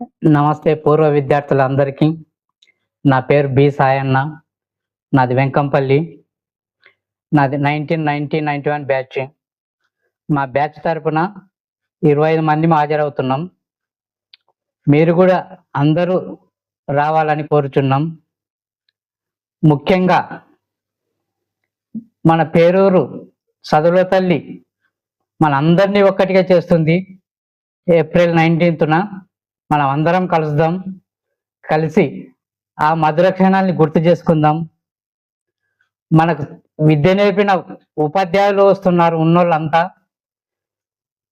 నమస్తే పూర్వ విద్యార్థులందరికీ. నా పేరు బి సాయన్న. నాది వెంకంపల్లి. నాది 1991 బ్యాచ్. మా బ్యాచ్ తరపున 25 మంది హాజరవుతున్నాం. మీరు కూడా అందరూ రావాలని కోరుచున్నాం. ముఖ్యంగా మన పేరూరు చదువుల తల్లి మనందరినీ ఒక్కటిగా చేస్తుంది. ఏప్రిల్ 19న మనం అందరం కలుద్దాం. కలిసి ఆ మధుర క్షణాన్ని గుర్తు చేసుకుందాం. మనకు విద్య నేర్పిన ఉపాధ్యాయులు వస్తున్నారు, ఉన్నోళ్ళంతా.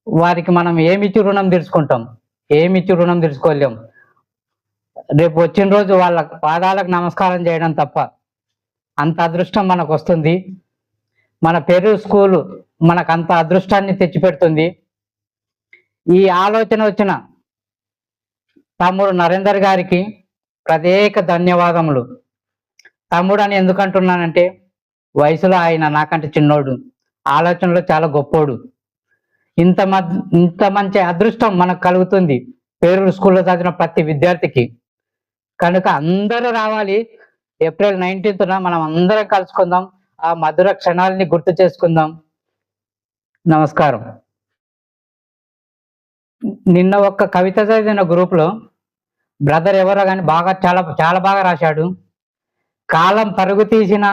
వారికి మనం ఏమిచ్చి రుణం తీర్చుకుంటాం? ఏమిచ్చి రుణం తీర్చుకోలేం. రేపు వచ్చిన రోజు వాళ్ళ పాదాలకు నమస్కారం చేయడం తప్ప అంత అదృష్టం మనకు వస్తుంది. మన పేరూరు స్కూలు మనకు అంత అదృష్టాన్ని తెచ్చిపెడుతుంది. ఈ ఆలోచన వచ్చిన తమ్ముడు నరేందర్ గారికి ప్రత్యేక ధన్యవాదములు. తమ్ముడు అని ఎందుకంటున్నానంటే, వయసులో ఆయన నాకంటే చిన్నోడు, ఆలోచనలో చాలా గొప్పోడు. ఇంత మంచి అదృష్టం మనకు కలుగుతుంది పేరూరు స్కూల్లో చదివిన ప్రతి విద్యార్థికి. కనుక అందరూ రావాలి. ఏప్రిల్ 19న మనం అందరం కలుసుకుందాం. ఆ మధుర క్షణాలని గుర్తు చేసుకుందాం. నమస్కారం. నిన్న ఒక్క కవిత చదివిన గ్రూప్లో బ్రదర్ ఎవరో కానీ చాలా బాగా రాశాడు. కాలం పరుగు తీసిన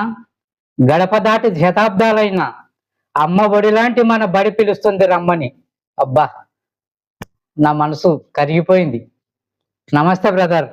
గడప దాటి శతాబ్దాలైన అమ్మ బడి లాంటి మన బడి పిలుస్తుంది రమ్మని. అబ్బా, నా మనసు కరిగిపోయింది. నమస్తే బ్రదర్.